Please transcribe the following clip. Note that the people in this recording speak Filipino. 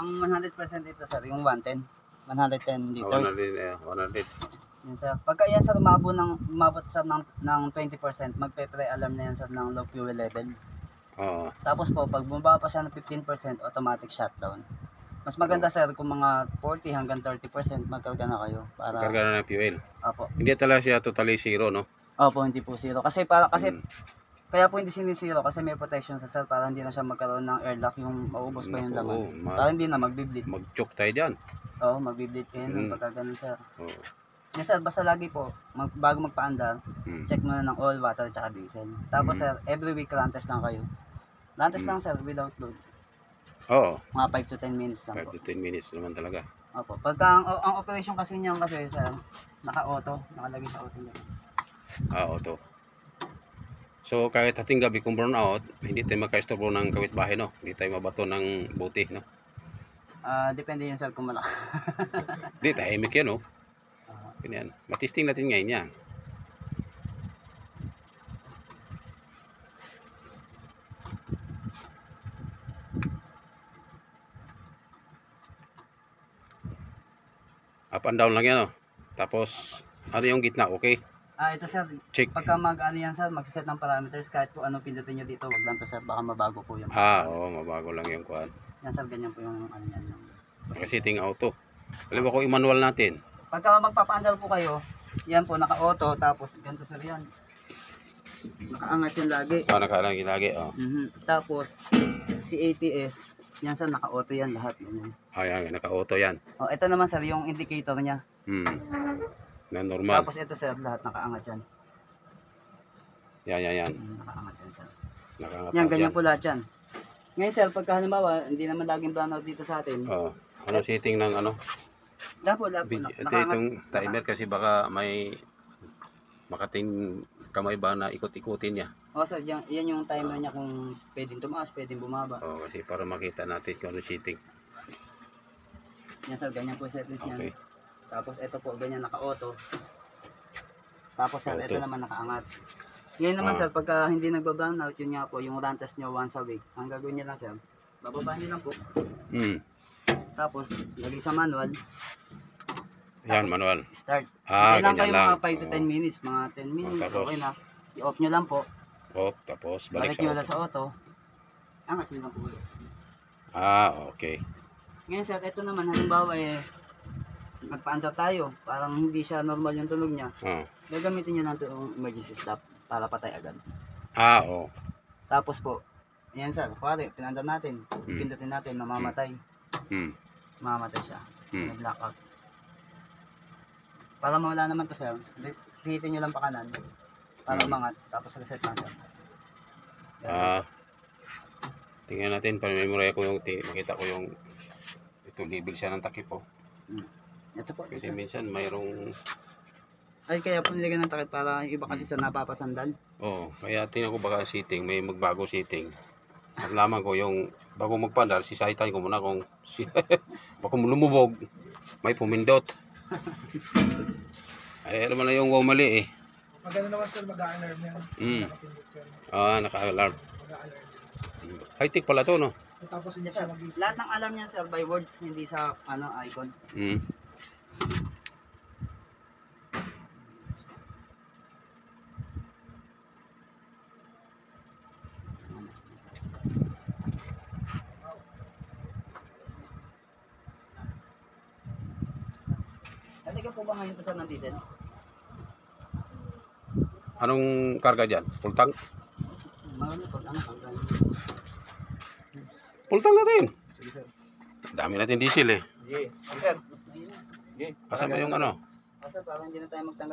ang 100% ito sir, yung 110. 110 liters. 100. Yan sir. Pagka yan sir umabot sir ng 20%, magpe-pre-alarm na yan sir ng low fuel level. Oo. Tapos po, pag bumaba pa siya ng 15%, automatic shutdown. Mas maganda sir kung mga 40 hanggang 30% magkarga na kayo para Karga na ng fuel. Opo. Hindi talaga siya totally zero, no? Opo, hindi po zero. Kasi kaya po hindi sinisiro kasi may protection sa sir para hindi na siya magkaroon ng airlock yung maubos pa yung laman. Para hindi na magbibleed. Mag-choke tayo dyan. Oo, magbibleed kayo nun pagka ganun sir. Oo. Yes sir, basta lagi po, bago magpaandar, check muna ng oil, water, tsaka diesel. Tapos sir, every week run test lang kayo. Run test lang sir, without load. Oo. Mga 5 to 10 minutes lang 5 po. to 10 minutes naman talaga. Opo. Pagka ang operation kasi niyan kasi sir, naka-auto, nakalagay sa auto niya. Auto. So kahit hating gabi kung burn out, hindi tayo makaistorbo ng kawit bahay, no? Hindi tayo mabato ng buti, no? Depende yun sir kung malaki. Hindi, tahimik yan, no? Ganyan. Matisting natin ngayon yan. Up and down lang yan, no? Tapos, ano yung gitna, okay? Ito sir, Check. pagka mag-ano yan sir, magsiset ng parameters kahit po anong pindutin nyo dito, wag lang to sir, baka mabago po yung Oo, mabago lang yung kuhan. yan sir, ganyan po yung ano yan. Nakasetting auto. Alam mo kung i-manual natin. Pagka magpapaandar po kayo, yan po, naka-auto, tapos ganito sir yan. Nakaangat yun lagi. Nakalagi lagi, oh. Tapos, si ATS, yan sir, naka-auto yan lahat. Ayan, naka-auto yan. Ito naman sir, yung indicator niya. Na normal. Tapos ito sir, lahat nakaangat yan. Yan. Nakaangat yan sir. Nakaangat Yan, ganyan po lahat yan. Ngayon sir, pagka halimbawa, hindi naman laging brownout dito sa atin. Ano setting ng ano? Lapo, Itong timer kasi baka may makating kamay ba na ikot-ikutin niya. Sir, yan yung timer niya kung pwedeng tumaas, pwedeng bumaba. Kasi para makita natin kung ano setting. Yan sir, ganyan po settings niya. Okay. Tapos ito po, ganyan naka-auto. Tapos sir, ito naman nakaangat. Ngayon naman sir, pagka hindi nagba-brownout, yun nga po, yung run test nyo once a week. Ang gagawin niyo lang sir, bababa niyo lang po. Tapos, lagay sa manual. Yan, manual. Start. Kailangan kayo lang. mga 5 to 10 minutes. Mga 10 minutes, tapos, okay na. I-off nyo lang po. Off, tapos Balik nyo lang sa auto. Angat nyo lang po ulit. Okay. Ngayon sir, ito naman, halimbawa magpaandar tayo. Parang hindi siya normal yung tunog niya. Gagamitin nyo lang itong emergency stop para patay agad. Tapos po, ayan sir, kuwari, pinandar natin. Pindutin natin, mamamatay. Mamamatay siya. Nag-blackout. Para mawala naman to sir, hihitin nyo lang pa kanan para umangat, tapos reset lang sir. Tingnan natin, pamemorya ko yung, makita ko yung ito label siya ng takip po. Ito po. Kasi minsan mayroong kaya po nilagyan ng takip para yung iba kasi sa napapasandal. Kaya tingnan ko baka setting, may magbago setting. At laman ko yung bago magpandar, sisaitan ko muna kung baka lumubog, may pumindot. Alam mo na yung wow mali Maganda naman sir, mag-a-alarm yan. Naka-alarm. High-tech pala to, no? Tapos hindi siya mag-i-start. Lahat ng alarm niya sir by words, hindi sa icon. Nalagyan po ba ngayon to sir ng diesel? Anong karga dyan? Full tank? Marami po, Full tank natin. Sige sir. Dami natin diesel Sige sir. Mas mahina. Kasama yung ano? Sir, parang hindi na tayo magtanggal.